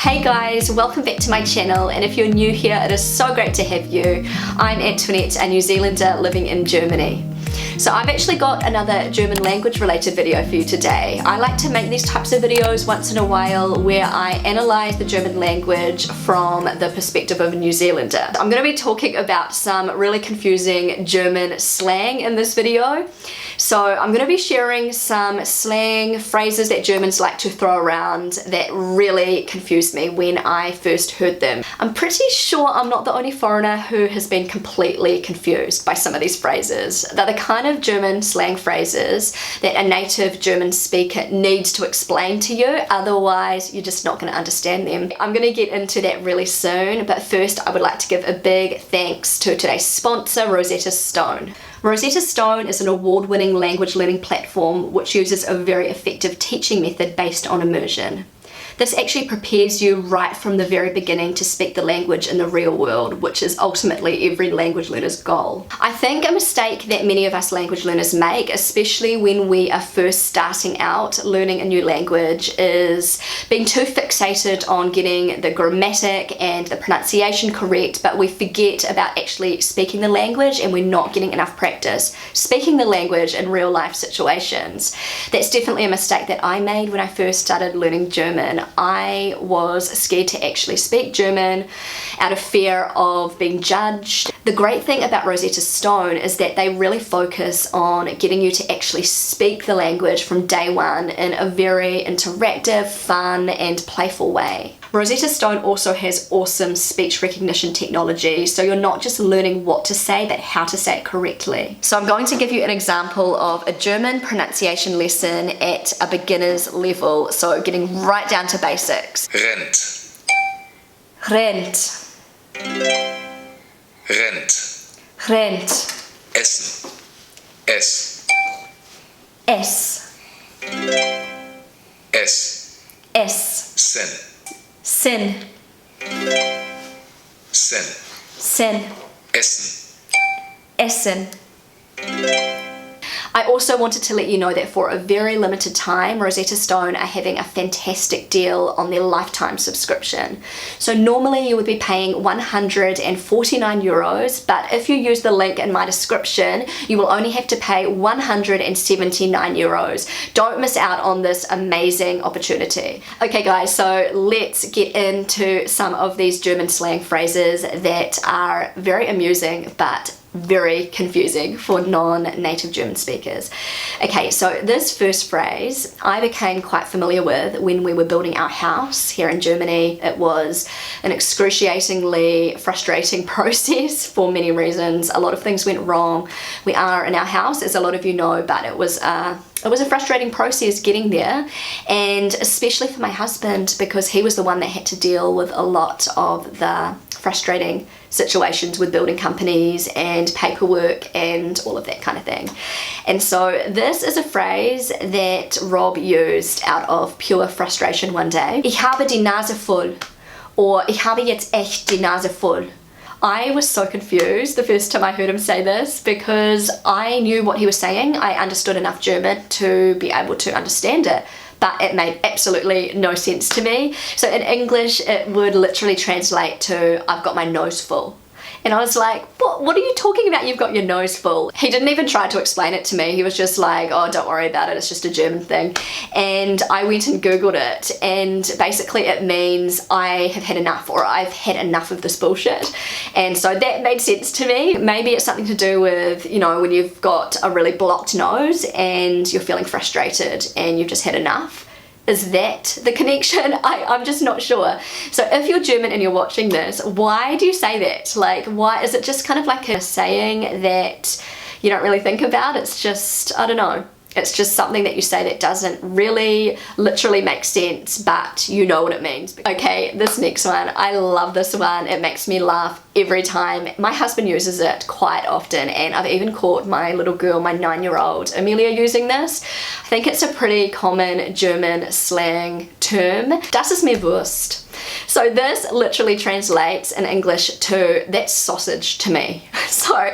Hey guys, welcome back to my channel, and if you're new here, it is so great to have you. I'm Antoinette, a New Zealander living in Germany. So I've actually got another German language related video for you today. I like to make these types of videos once in a while where I analyze the German language from the perspective of a New Zealander. I'm going to be talking about some really confusing German slang in this video. So I'm going to be sharing some slang phrases that Germans like to throw around that really confused me when I first heard them. I'm pretty sure I'm not the only foreigner who has been completely confused by some of these phrases. They're the kind of German slang phrases that a native German speaker needs to explain to you, otherwise you're just not going to understand them. I'm going to get into that really soon, but first I would like to give a big thanks to today's sponsor, Rosetta Stone. Rosetta Stone is an award-winning language learning platform which uses a very effective teaching method based on immersion. This actually prepares you right from the very beginning to speak the language in the real world, which is ultimately every language learner's goal. I think a mistake that many of us language learners make, especially when we are first starting out learning a new language, is being too fixated on getting the grammatic and the pronunciation correct, but we forget about actually speaking the language and we're not getting enough practice speaking the language in real life situations. That's definitely a mistake that I made when I first started learning German. I was scared to actually speak German out of fear of being judged. The great thing about Rosetta Stone is that they really focus on getting you to actually speak the language from day one in a very interactive, fun, and playful way. Rosetta Stone also has awesome speech recognition technology, so you're not just learning what to say, but how to say it correctly. So I'm going to give you an example of a German pronunciation lesson at a beginner's level, so getting right down to basics. Rennt. Rennt. Rennt. Rennt. Essen. Ess. Ess. Ess. Ess. Sen. Sin. Sen. Sin. Essen. Essen. I also wanted to let you know that for a very limited time, Rosetta Stone are having a fantastic deal on their lifetime subscription. So normally you would be paying 149 euros, but if you use the link in my description, you will only have to pay 179 euros. Don't miss out on this amazing opportunity. Okay guys, so let's get into some of these German slang phrases that are very amusing, but very confusing for non-native German speakers. Okay, so this first phrase I became quite familiar with when we were building our house here in Germany. It was an excruciatingly frustrating process for many reasons. A lot of things went wrong. We are in our house, as a lot of you know, but it was a frustrating process getting there, and especially for my husband because he was the one that had to deal with a lot of the frustrating situations with building companies and paperwork and all of that kind of thing. And so this is a phrase that Rob used out of pure frustration one day. Ich habe die Nase voll, or ich habe jetzt echt die Nase voll. I was so confused the first time I heard him say this because I knew what he was saying. I understood enough German to be able to understand it, but it made absolutely no sense to me. So in English, it would literally translate to, I've got my nose full. And I was like, what are you talking about? You've got your nose full. He didn't even try to explain it to me. He was just like, oh, don't worry about it. It's just a German thing. And I went and Googled it. And basically it means I have had enough, or I've had enough of this bullshit. And so that made sense to me. Maybe it's something to do with, you know, when you've got a really blocked nose and you're feeling frustrated and you've just had enough. Is that the connection? I'm just not sure. So if you're German and you're watching this, why do you say that? Like, why is it just kind of like a saying that you don't really think about? It's just, I don't know. It's just something that you say that doesn't really literally make sense, but you know what it means. Okay, this next one, I love this one. It makes me laugh every time. My husband uses it quite often, and I've even caught my little girl, my 9-year-old Amelia, using this. I think it's a pretty common German slang term. Das ist mir Wurst. So this literally translates in English to, that's sausage to me. So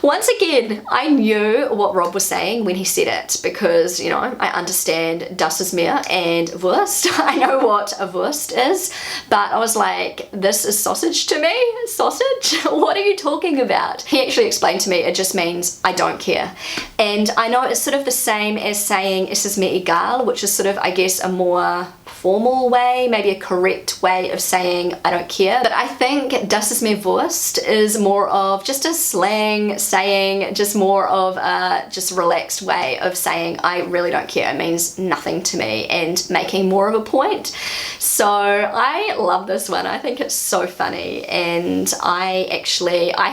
once again, I knew what Rob was saying when he said it because, you know, I understand das ist mir and Wurst. I know what a Wurst is, but I was like, this is sausage to me? Sausage? What are you talking about? He actually explained to me it just means I don't care. And I know it's sort of the same as saying es ist mir egal, which is sort of, I guess, a more formal way, maybe a correct way of saying I don't care. But I think das ist mir Wurst is more of just a slang saying, just more of a just relaxed way of saying I really don't care. It means nothing to me and making more of a point. So I love this one. I think it's so funny, and I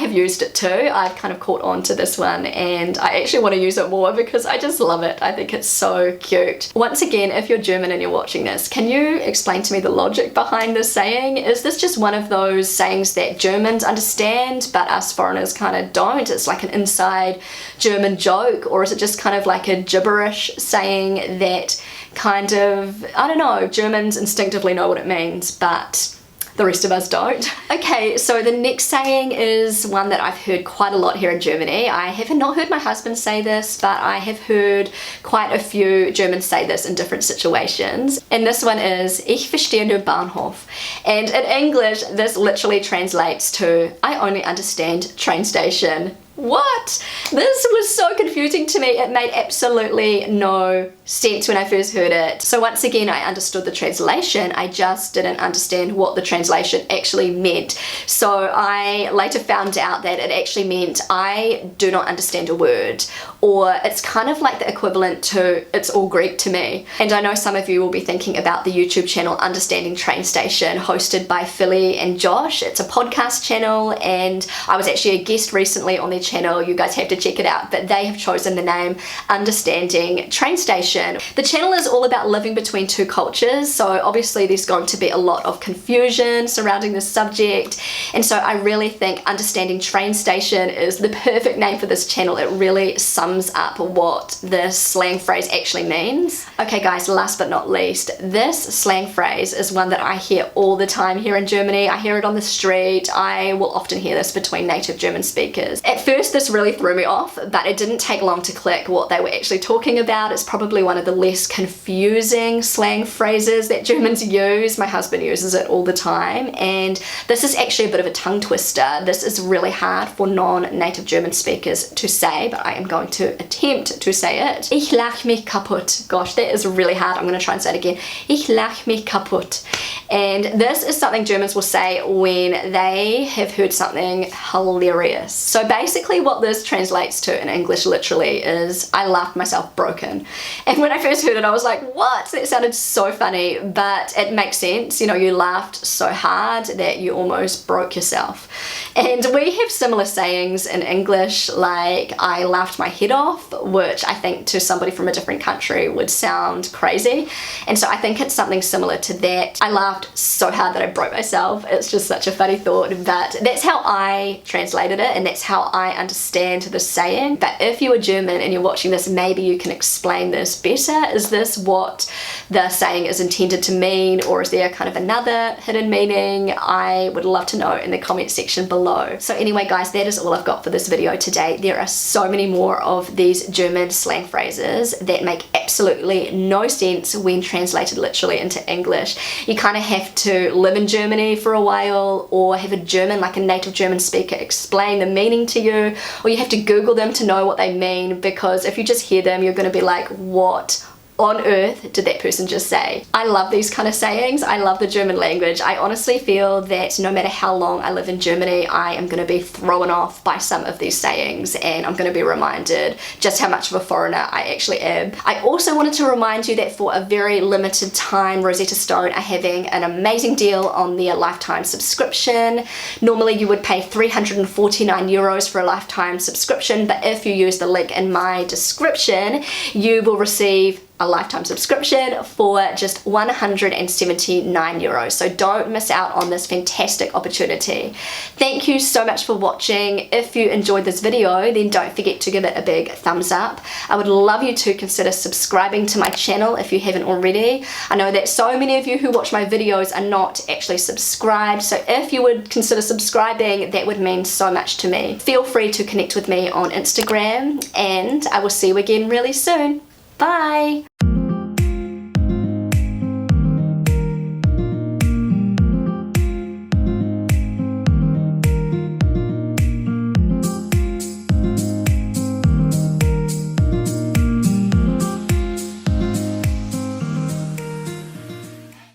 have used it too. I've kind of caught on to this one, and I actually want to use it more because I just love it. I think it's so cute. Once again, if you're German and you're watching this, can you explain to me the logic behind this saying? Is this just one of those sayings that Germans understand but us foreigners kind of don't? It's like an inside German joke, or is it just kind of like a gibberish saying that kind of, I don't know, Germans instinctively know what it means, but the rest of us don't. Okay, so the next saying is one that I've heard quite a lot here in Germany. I have not heard my husband say this, but I have heard quite a few Germans say this in different situations. And this one is, ich verstehe nur Bahnhof. And in English, this literally translates to, I only understand train station. What? This was so confusing to me. It made absolutely no sense when I first heard it. So once again, I understood the translation. I just didn't understand what the translation actually meant. So I later found out that it actually meant I do not understand a word, or it's kind of like the equivalent to it's all Greek to me. And I know some of you will be thinking about the YouTube channel Understanding Train Station, hosted by Philly and Josh. It's a podcast channel, and I was actually a guest recently on their channel. You guys have to check it out, but they have chosen the name Understanding Train Station. The channel is all about living between two cultures, so obviously there's going to be a lot of confusion surrounding this subject, and so I really think Understanding Train Station is the perfect name for this channel. It really sums up what this slang phrase actually means. Okay guys, last but not least, this slang phrase is one that I hear all the time here in Germany. I hear it on the street. I will often hear this between native German speakers. At first this really threw me off, but it didn't take long to click what they were actually talking about. It's probably one of the less confusing slang phrases that Germans use. My husband uses it all the time, and this is actually a bit of a tongue twister. This is really hard for non-native German speakers to say, but I am going to attempt to say it. Ich lach mich kaputt. Gosh, that is really hard. I'm going to try and say it again. Ich lach mich kaputt. And this is something Germans will say when they have heard something hilarious. So basically what this translates to in English literally is I laughed myself broken. And when I first heard it, I was like, what? That sounded so funny, but it makes sense. You know, you laughed so hard that you almost broke yourself. And we have similar sayings in English, like I laughed my head off, which I think to somebody from a different country would sound crazy. And so I think it's something similar to that. I laughed so hard that I broke myself. It's just such a funny thought, but that's how I translated it, and that's how I understand the saying. But if you are German and you're watching this, maybe you can explain this better. Is this what the saying is intended to mean, or is there kind of another hidden meaning? I would love to know in the comment section below. So anyway guys, that is all I've got for this video today. There are so many more of these German slang phrases that make absolutely no sense when translated literally into English. You kind of have to live in Germany for a while, or have a German, like a native German speaker, explain the meaning to you, or you have to Google them to know what they mean, because if you just hear them, you're going to be like, what on earth did that person just say? I love these kind of sayings. I love the German language. I honestly feel that no matter how long I live in Germany, I am going to be thrown off by some of these sayings, and I'm going to be reminded just how much of a foreigner I actually am. I also wanted to remind you that for a very limited time, Rosetta Stone are having an amazing deal on their lifetime subscription. Normally you would pay 349 euros for a lifetime subscription, but if you use the link in my description, you will receive a lifetime subscription for just 179 euros. So don't miss out on this fantastic opportunity. Thank you so much for watching. If you enjoyed this video, then don't forget to give it a big thumbs up. I would love you to consider subscribing to my channel if you haven't already. I know that so many of you who watch my videos are not actually subscribed, so if you would consider subscribing, that would mean so much to me. Feel free to connect with me on Instagram, and I will see you again really soon. Bye!